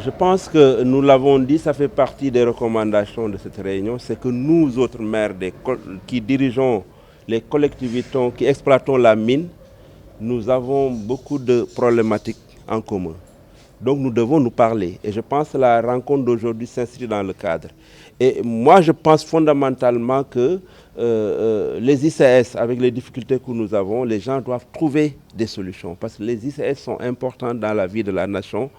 Je pense que nous l'avons dit, ça fait partie des recommandations de cette réunion, c'est que nous autres maires qui dirigeons les collectivités, qui exploitons la mine, nous avons beaucoup de problématiques en commun. Donc nous devons nous parler. Et je pense que la rencontre d'aujourd'hui s'inscrit dans le cadre. Et moi, je pense fondamentalement que les ICS, avec les difficultés que nous avons, les gens doivent trouver des solutions. Parce que les ICS sont importants dans la vie de la nation,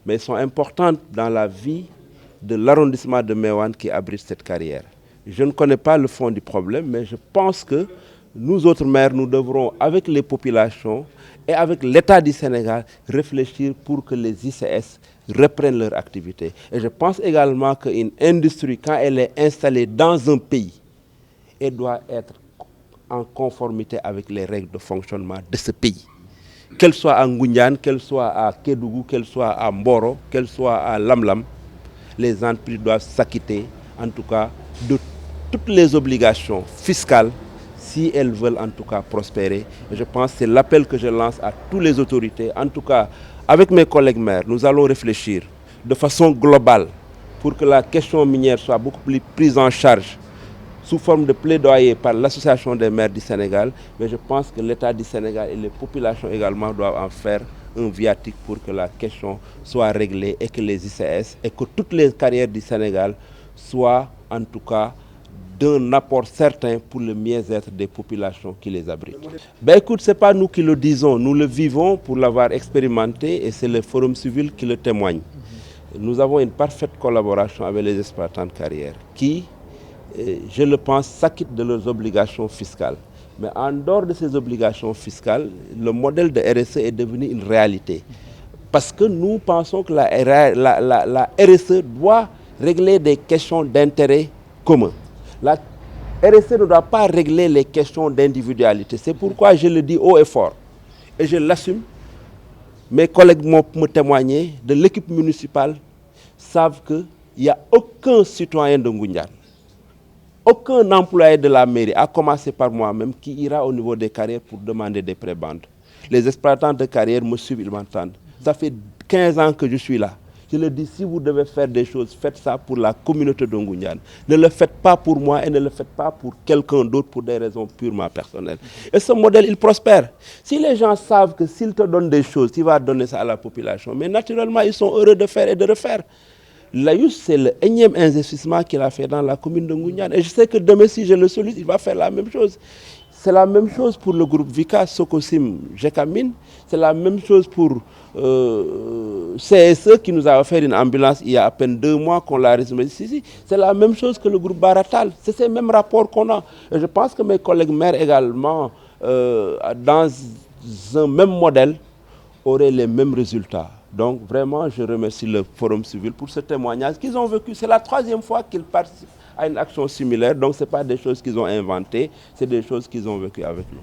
mais ils sont importants dans la vie de l'arrondissement de Meouane qui abrite cette carrière. Je ne connais pas le fond du problème, mais je pense que nous autres maires, nous devrons, avec les populations et avec l'État du Sénégal, réfléchir pour que les ICS reprennent leur activité. Et je pense également qu'une industrie, quand elle est installée dans un pays, elle doit être en conformité avec les règles de fonctionnement de ce pays. Qu'elle soit à Ngoundiane, qu'elle soit à Kédougou, qu'elle soit à Mboro, qu'elle soit à Lamlam, les entreprises doivent s'acquitter, en tout cas, de toutes les obligations fiscales si elles veulent en tout cas prospérer. Et je pense que c'est l'appel que je lance à toutes les autorités. En tout cas, avec mes collègues maires, nous allons réfléchir de façon globale pour que la question minière soit beaucoup plus prise en charge sous forme de plaidoyer par l'Association des maires du Sénégal. Mais je pense que l'État du Sénégal et les populations également doivent en faire un viatique pour que la question soit réglée et que les ICS et que toutes les carrières du Sénégal soient en tout cas d'un apport certain pour le mieux-être des populations qui les abritent. Ben écoute, ce n'est pas nous qui le disons, nous le vivons pour l'avoir expérimenté et c'est le Forum civil qui le témoigne. Nous avons une parfaite collaboration avec les exploitants de carrière qui, je le pense, s'acquittent de leurs obligations fiscales. Mais en dehors de ces obligations fiscales, le modèle de RSE est devenu une réalité. Parce que nous pensons que la RSE doit régler des questions d'intérêt commun. La RSE ne doit pas régler les questions d'individualité. C'est pourquoi je le dis haut et fort. Et je l'assume. Mes collègues m'ont témoigné, de l'équipe municipale, savent qu'il n'y a aucun citoyen de Ngoundiane, aucun employé de la mairie, à commencer par moi-même, qui ira au niveau des carrières pour demander des prébendes. Les exploitants de carrière me suivent, ils m'entendent. Ça fait 15 ans que je suis là. Je le dis, si vous devez faire des choses, faites ça pour la communauté de Ngoundiane. Ne le faites pas pour moi et ne le faites pas pour quelqu'un d'autre pour des raisons purement personnelles. Et ce modèle, il prospère. Si les gens savent que s'ils te donnent des choses, tu vas donner ça à la population. Mais naturellement, ils sont heureux de faire et de refaire. L'AIUS, c'est le énième investissement qu'il a fait dans la commune de Ngoundiane. Et je sais que demain, si je le sollicite, il va faire la même chose. C'est la même chose pour le groupe Vika, Sokosim, Jekamine. C'est la même chose pour CSE qui nous a offert une ambulance il y a à peine 2 mois qu'on l'a résumé ici. C'est la même chose que le groupe Baratal. C'est ces mêmes rapports qu'on a. Et je pense que mes collègues maires également, dans un même modèle, auraient les mêmes résultats. Donc vraiment, je remercie le Forum civil pour ce témoignage qu'ils ont vécu. C'est la 3e fois qu'ils participent à une action similaire. Donc ce n'est pas des choses qu'ils ont inventées, c'est des choses qu'ils ont vécues avec nous.